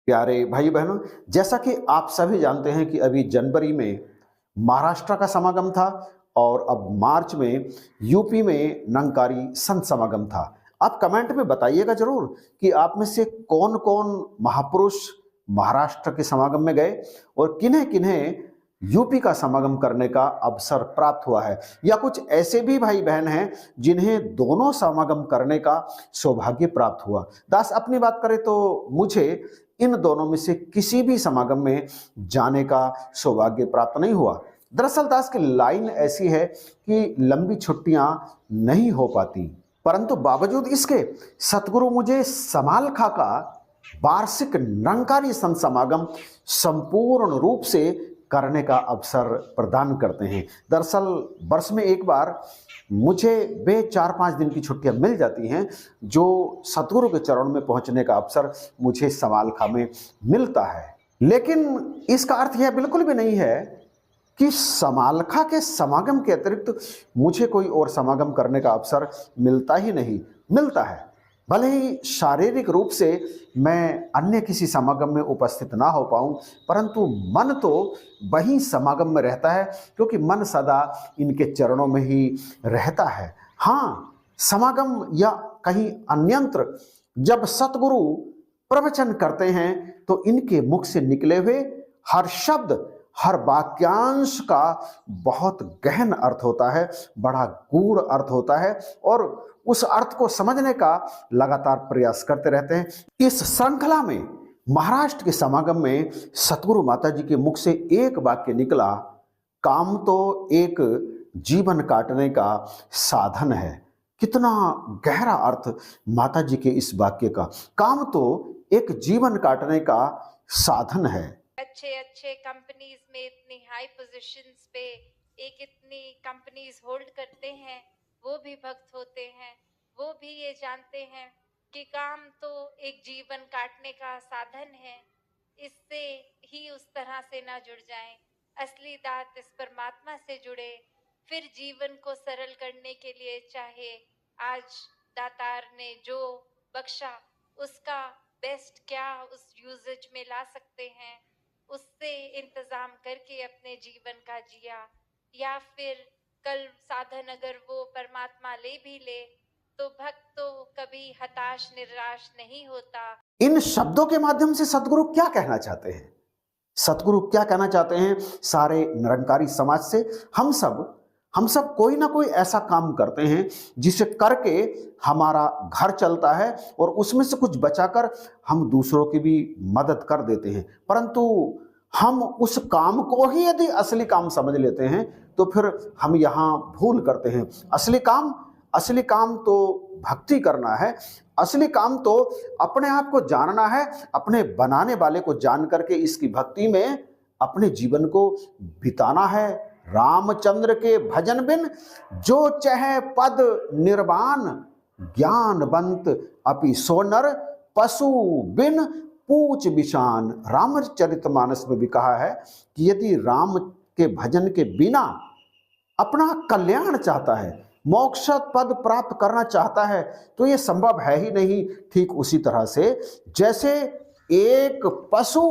प्यारे भाई बहनों, जैसा कि आप सभी जानते हैं कि अभी जनवरी में महाराष्ट्र का समागम था और अब मार्च में यूपी में निरंकारी संत समागम था। आप कमेंट में बताइएगा जरूर कि आप में से कौन कौन महापुरुष महाराष्ट्र के समागम में गए और किन्हें किन्हें यूपी का समागम करने का अवसर प्राप्त हुआ है, या कुछ ऐसे भी भाई बहन हैं जिन्हें दोनों समागम करने का सौभाग्य प्राप्त हुआ। दास अपनी बात करें तो मुझे इन दोनों में से किसी भी समागम में जाने का सौभाग्य प्राप्त नहीं हुआ। दरअसल दास की लाइन ऐसी है कि लंबी छुट्टियां नहीं हो पाती, परंतु बावजूद इसके सतगुरु मुझे समालखा का वार्षिक निरंकारी संत समागम संपूर्ण रूप से करने का अवसर प्रदान करते हैं। दरअसल वर्ष में एक बार मुझे वे 4-5 दिन की छुट्टियां मिल जाती हैं जो सतगुरु के चरण में पहुंचने का अवसर मुझे समालखा में मिलता है। लेकिन इसका अर्थ यह बिल्कुल भी नहीं है कि समालखा के समागम के अतिरिक्त मुझे कोई और समागम करने का अवसर मिलता ही नहीं, मिलता है। भले ही शारीरिक रूप से मैं अन्य किसी समागम में उपस्थित ना हो पाऊं, परंतु मन तो वही समागम में रहता है, क्योंकि मन सदा इनके चरणों में ही रहता है। हाँ, समागम या कहीं अन्यंत्र जब सतगुरु प्रवचन करते हैं तो इनके मुख से निकले हुए हर शब्द, हर वाक्यांश का बहुत गहन अर्थ होता है, बड़ा गूढ़ अर्थ होता है, और उस अर्थ को समझने का लगातार प्रयास करते रहते हैं। इस श्रृंखला में महाराष्ट्र के समागम में सतगुरु माता जी के मुख से एक वाक्य निकला, काम तो एक जीवन काटने का साधन है। कितना गहरा अर्थ माता जी के इस वाक्य का, काम तो एक जीवन काटने का साधन है। अच्छे अच्छे कंपनीज में इतनी हाई पोजीशंस पे एक इतनी कंपनीज होल्ड करते हैं, वो भी भक्त होते हैं, वो भी ये जानते हैं कि काम तो एक जीवन काटने का साधन है। इससे ही उस तरह से ना जुड़ जाएं, असली दात इस परमात्मा से जुड़े, फिर जीवन को सरल करने के लिए चाहे आज दातार ने जो बख्शा उसका बेस्ट क्या उस यूजेज में ला सकते हैं, उससे इंतजाम करके अपने जीवन का जिया, या फिर कल साधन अगर वो परमात्मा ले भी ले तो भक्त तो कभी हताश निराश नहीं होता। इन शब्दों के माध्यम से सतगुरु क्या कहना चाहते हैं? सतगुरु क्या कहना चाहते हैं सारे निरंकारी समाज से? हम सब कोई ना कोई ऐसा काम करते हैं जिसे करके हमारा घर चलता है और उसमें से कुछ बचाकर हम दूसरों की भी मदद कर देते हैं, परंतु हम उस काम को ही यदि असली काम समझ लेते हैं तो फिर हम यहाँ भूल करते हैं। असली काम तो भक्ति करना है, असली काम तो अपने आप को जानना है, अपने बनाने वाले को जान करके इसकी भक्ति में अपने जीवन को बिताना है। रामचंद्र के भजन बिन जो चहे पद निर्वाण, ज्ञानवंत अपि सोनर पशु बिन पूछ बिशान। रामचरितमानस में भी कहा है कि यदि राम के भजन के बिना अपना कल्याण चाहता है, मोक्ष पद प्राप्त करना चाहता है, तो ये संभव है ही नहीं। ठीक उसी तरह से जैसे एक पशु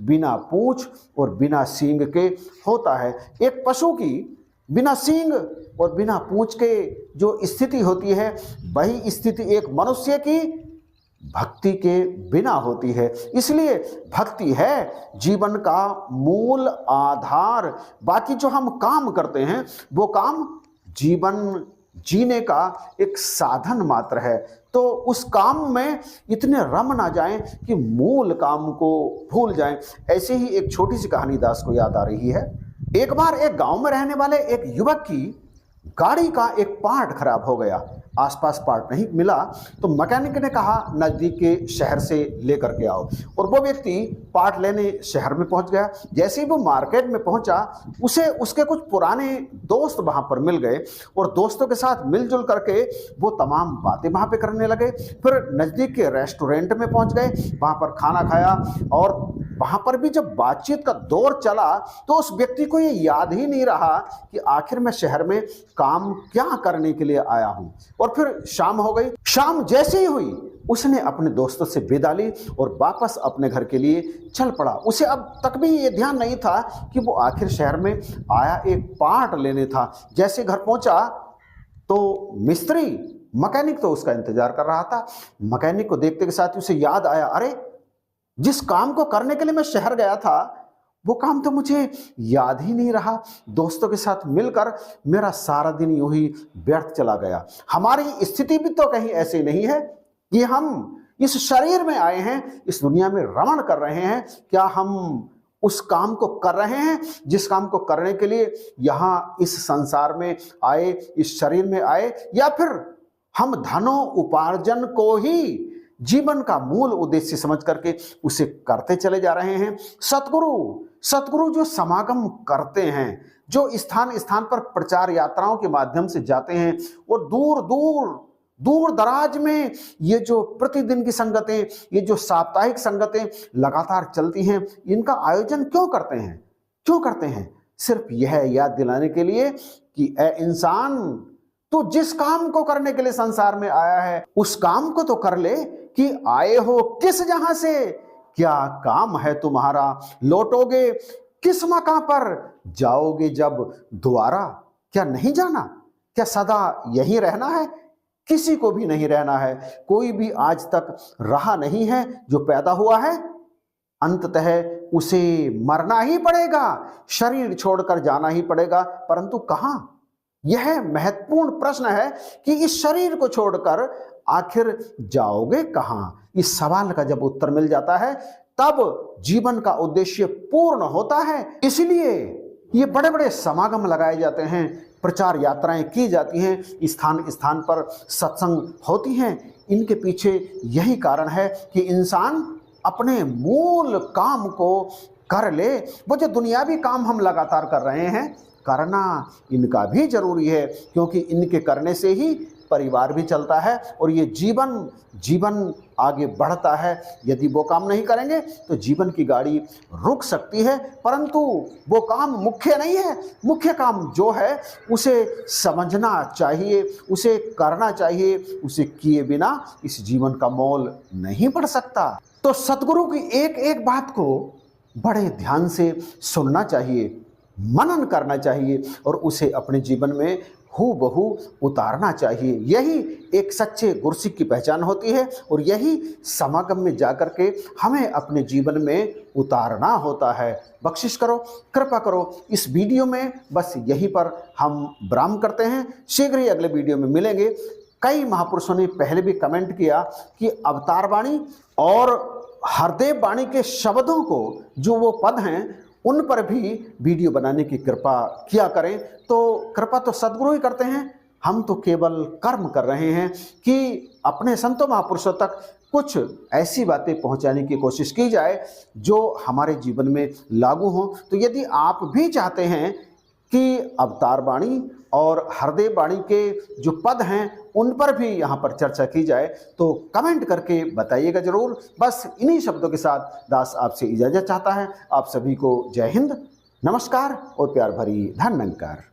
बिना पूंछ और बिना सींग के होता है, एक पशु की बिना सींग और बिना पूंछ के जो स्थिति होती है, वही स्थिति एक मनुष्य की भक्ति के बिना होती है। इसलिए भक्ति है जीवन का मूल आधार। बाकी जो हम काम करते हैं वो काम जीवन जीने का एक साधन मात्र है, तो उस काम में इतने रम ना जाएं कि मूल काम को भूल जाएं। ऐसे ही एक छोटी सी कहानी दास को याद आ रही है। एक बार एक गांव में रहने वाले एक युवक की गाड़ी का एक पार्ट खराब हो गया, आसपास पार्ट नहीं मिला, तो मैकेनिक ने कहा नज़दीक के शहर से लेकर के आओ, और वो व्यक्ति पार्ट लेने शहर में पहुंच गया। जैसे ही वो मार्केट में पहुंचा, उसे उसके कुछ पुराने दोस्त वहां पर मिल गए और दोस्तों के साथ मिलजुल करके वो तमाम बातें वहां पे करने लगे। फिर नज़दीक के रेस्टोरेंट में पहुंच गए, वहां पर खाना खाया, और वहां पर भी जब बातचीत का दौर चला तो उस व्यक्ति को ये याद ही नहीं रहा कि आखिर मैं शहर में काम क्या करने के लिए आया हूं। और फिर शाम हो गई। शाम जैसे ही हुई उसने अपने दोस्तों से विदा ली और वापस अपने घर के लिए चल पड़ा। उसे अब तक भी ये ध्यान नहीं था कि वो आखिर शहर में आया एक पार्ट लेने था। जैसे घर पहुंचा तो मिस्त्री मैकेनिक तो उसका इंतजार कर रहा था। मैकेनिक को देखते के साथ उसे याद आया, अरे जिस काम को करने के लिए मैं शहर गया था वो काम तो मुझे याद ही नहीं रहा। दोस्तों के साथ मिलकर मेरा सारा दिन यूं ही व्यर्थ चला गया। हमारी स्थिति भी तो कहीं ऐसी नहीं है कि हम इस शरीर में आए हैं, इस दुनिया में रमण कर रहे हैं। क्या हम उस काम को कर रहे हैं जिस काम को करने के लिए यहाँ इस संसार में आए, इस शरीर में आए, या फिर हम धनो उपार्जन को ही जीवन का मूल उद्देश्य समझ करके उसे करते चले जा रहे हैं। सतगुरु जो समागम करते हैं, जो स्थान स्थान पर प्रचार यात्राओं के माध्यम से जाते हैं और दूर दराज में ये जो प्रतिदिन की संगतें, ये जो साप्ताहिक संगतें लगातार चलती हैं, इनका आयोजन क्यों करते हैं? सिर्फ यह याद दिलाने के लिए कि ए इंसान, तो जिस काम को करने के लिए संसार में आया है उस काम को तो कर ले कि आए हो किस जहां से, क्या काम है तुम्हारा, लौटोगे किस मकां पर, जाओगे जब दोबारा क्या नहीं जाना, क्या सदा यहीं रहना है? किसी को भी नहीं रहना है। कोई भी आज तक रहा नहीं है। जो पैदा हुआ है अंततः उसे मरना ही पड़ेगा, शरीर छोड़कर जाना ही पड़ेगा, परंतु कहां? यह महत्वपूर्ण प्रश्न है कि इस शरीर को छोड़कर आखिर जाओगे कहां? इस सवाल का जब उत्तर मिल जाता है तब जीवन का उद्देश्य पूर्ण होता है। इसलिए ये बड़े बड़े समागम लगाए जाते हैं, प्रचार यात्राएं की जाती हैं, स्थान स्थान पर सत्संग होती हैं। इनके पीछे यही कारण है कि इंसान अपने मूल काम को कर ले। वो जो दुनियावी काम हम लगातार कर रहे हैं, करना इनका भी जरूरी है, क्योंकि इनके करने से ही परिवार भी चलता है और ये जीवन आगे बढ़ता है। यदि वो काम नहीं करेंगे तो जीवन की गाड़ी रुक सकती है, परंतु वो काम मुख्य नहीं है। मुख्य काम जो है उसे समझना चाहिए, उसे करना चाहिए। उसे किए बिना इस जीवन का मोल नहीं बढ़ सकता। तो सतगुरु की एक एक बात को बड़े ध्यान से सुनना चाहिए, मनन करना चाहिए और उसे अपने जीवन में हूबहू उतारना चाहिए। यही एक सच्चे गुरसिक की पहचान होती है और यही समागम में जाकर के हमें अपने जीवन में उतारना होता है। बख्शिश करो, कृपा करो। इस वीडियो में बस यहीं पर हम विराम करते हैं। शीघ्र ही अगले वीडियो में मिलेंगे। कई महापुरुषों ने पहले भी कमेंट किया कि अवतार वाणी और हरदेव वाणी के शब्दों को, जो वो पद हैं, उन पर भी वीडियो बनाने की कृपा किया करें। तो कृपा तो सद्गुरु ही करते हैं, हम तो केवल कर्म कर रहे हैं कि अपने संतों महापुरुषों तक कुछ ऐसी बातें पहुंचाने की कोशिश की जाए जो हमारे जीवन में लागू हों। तो यदि आप भी चाहते हैं कि अवतार वाणी और हरदेव वाणी के जो पद हैं उन पर भी यहाँ पर चर्चा की जाए तो कमेंट करके बताइएगा जरूर। बस इन्हीं शब्दों के साथ दास आपसे इजाज़त चाहता है। आप सभी को जय हिंद, नमस्कार और प्यार भरी धन्यवाद।